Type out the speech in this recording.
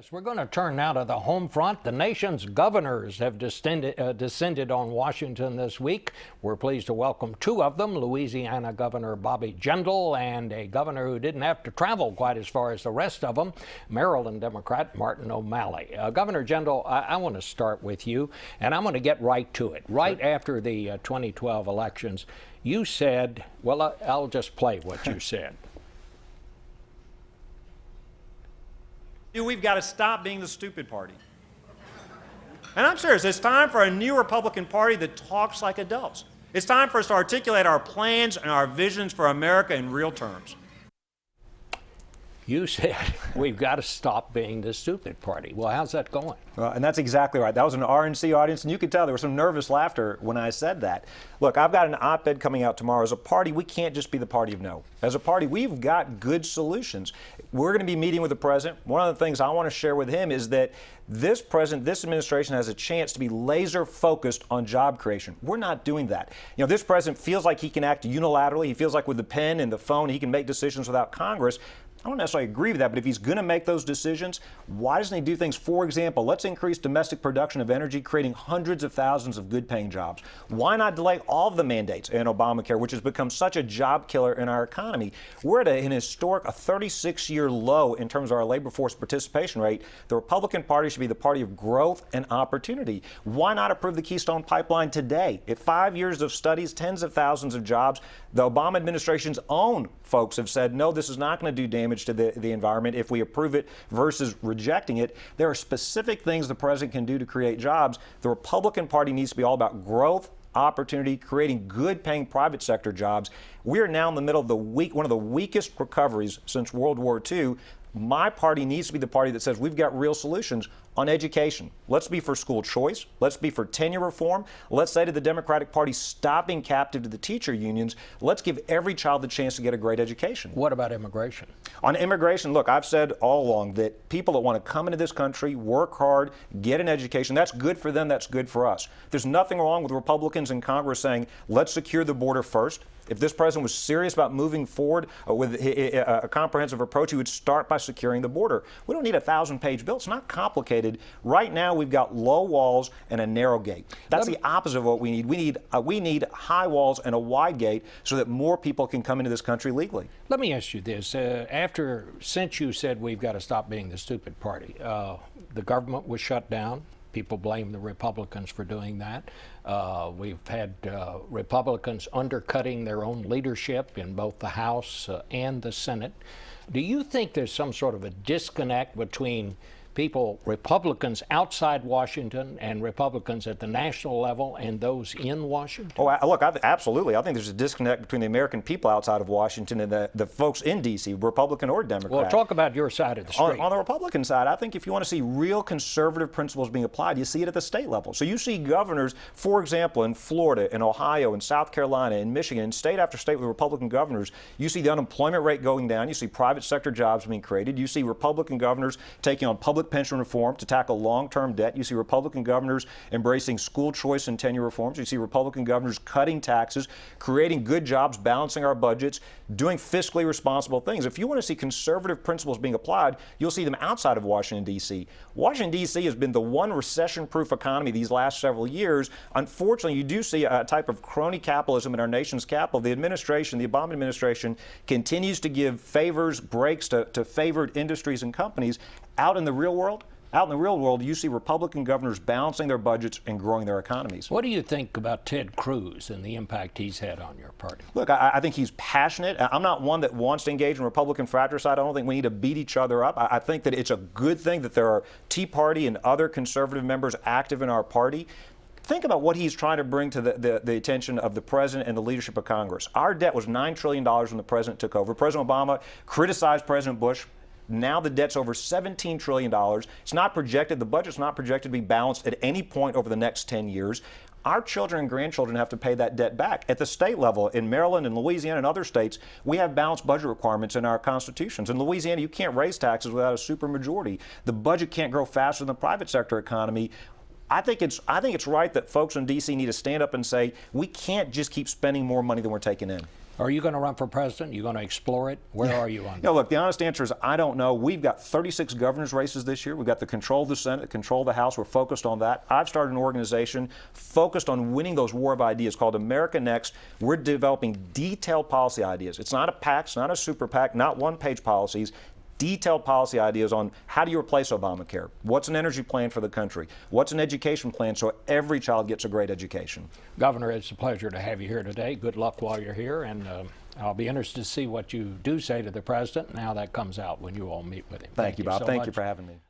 Yes, we're going to turn now to the home front. The nation's governors have descended on Washington this week. We're pleased to welcome two of them, Louisiana Governor Bobby Jindal and a governor who didn't have to travel quite as far as the rest of them, Maryland Democrat Martin O'Malley. Governor Jindal, I want to start with you, and I'm going to get right to it. Right after the 2012 elections, you said, well, I'll just play what you said. We've got to stop being the stupid party. And I'm serious. It's time for a new Republican Party that talks like adults. It's time for us to articulate our plans and our visions for America in real terms. You said we've got to stop being the stupid party. Well, how's that going? And that's exactly right. That was an RNC audience, and you could tell there was some nervous laughter when I said that. Look, I've got an op-ed coming out tomorrow. As a party, we can't just be the party of no. As a party, we've got good solutions. We're going to be meeting with the president. One of the things I want to share with him is that this president, this administration has a chance to be laser focused on job creation. We're not doing that. You know, this president feels like he can act unilaterally. He feels like with the pen and the phone, he can make decisions without Congress. I don't necessarily agree with that, but if he's going to make those decisions, why doesn't he do things? For example, let's increase domestic production of energy, creating hundreds of thousands of good-paying jobs. Why not delay all of the mandates in Obamacare, which has become such a job killer in our economy? We're at an historic, a 36-year low in terms of our labor force participation rate. The Republican Party should be the party of growth and opportunity. Why not approve the Keystone Pipeline today? At 5 years of studies, tens of thousands of jobs, the Obama administration's own folks have said, no, this is not going to do damage to the environment if we approve it versus rejecting it. There are specific things the president can do to create jobs. The Republican Party needs to be all about growth, opportunity, creating good paying private sector jobs. We are now in the middle of one of the weakest recoveries since World War II. My party needs to be the party that says we've got real solutions on education. Let's be for school choice. Let's be for tenure reform. Let's say to the Democratic Party, stop being captive to the teacher unions. Let's give every child the chance to get a great education. What about immigration? On immigration, look, I've said all along that people that want to come into this country, work hard, get an education, that's good for them, that's good for us. There's nothing wrong with Republicans in Congress saying, let's secure the border first. If this president was serious about moving forward with a comprehensive approach, he would start by securing the border. We don't need a 1,000-page bill. It's not complicated. Right now, we've got low walls and a narrow gate. That's the opposite of what we need. We need high walls and a wide gate so that more people can come into this country legally. Let me ask you this. Since you said we've got to stop being the stupid party, the government was shut down. People blame the Republicans for doing that. We've had Republicans undercutting their own leadership in both the House and the Senate. Do you think there's some sort of a disconnect between Republicans outside Washington and Republicans at the national level and those in Washington? Oh, look, absolutely. I think there's a disconnect between the American people outside of Washington and the folks in D.C., Republican or Democrat. Well, talk about your side of the street. On the Republican side, I think if you want to see real conservative principles being applied, you see it at the state level. So you see governors, for example, in Florida, in Ohio, in South Carolina, in Michigan, in state after state with Republican governors, you see the unemployment rate going down. You see private sector jobs being created. You see Republican governors taking on public pension reform to tackle long-term debt. You see Republican governors embracing school choice and tenure reforms. You see Republican governors cutting taxes, creating good jobs, balancing our budgets, doing fiscally responsible things. If you want to see conservative principles being applied, you'll see them outside of Washington, D.C. Washington, D.C. has been the one recession-proof economy these last several years. Unfortunately, you do see a type of crony capitalism in our nation's capital. The administration, the Obama administration, continues to give favors, breaks to favored industries and companies. Out in the real world, you see Republican governors balancing their budgets and growing their economies. What do you think about Ted Cruz and the impact he's had on your party? Look, I think he's passionate. I'm not one that wants to engage in Republican fratricide. I don't think we need to beat each other up. I think that it's a good thing that there are Tea Party and other conservative members active in our party. Think about what he's trying to bring to the attention of the president and the leadership of Congress. Our debt was $9 trillion when the president took over. President Obama criticized President Bush. Now the debt's over $17 trillion. It's not projected, the budget's not projected to be balanced at any point over the next 10 years. Our children and grandchildren have to pay that debt back. At the state level, in Maryland and Louisiana and other states, we have balanced budget requirements in our constitutions. In Louisiana, you can't raise taxes without a supermajority. The budget can't grow faster than the private sector economy. I think it's right that folks in D.C. need to stand up and say, we can't just keep spending more money than we're taking in. Are you going to run for president? You going to explore it? Where are you on that? No, look, the honest answer is I don't know. We've got 36 governor's races this year. We've got the control of the Senate, the control of the House. We're focused on that. I've started an organization focused on winning those war of ideas called America Next. We're developing detailed policy ideas. It's not a PAC, it's not a super PAC, not one-page policies. Detailed policy ideas on how do you replace Obamacare? What's an energy plan for the country? What's an education plan so every child gets a great education? Governor, it's a pleasure to have you here today. Good luck while you're here, and I'll be interested to see what you do say to the president and how that comes out when you all meet with him. Thank you, Bob. so Thank much. you for having me.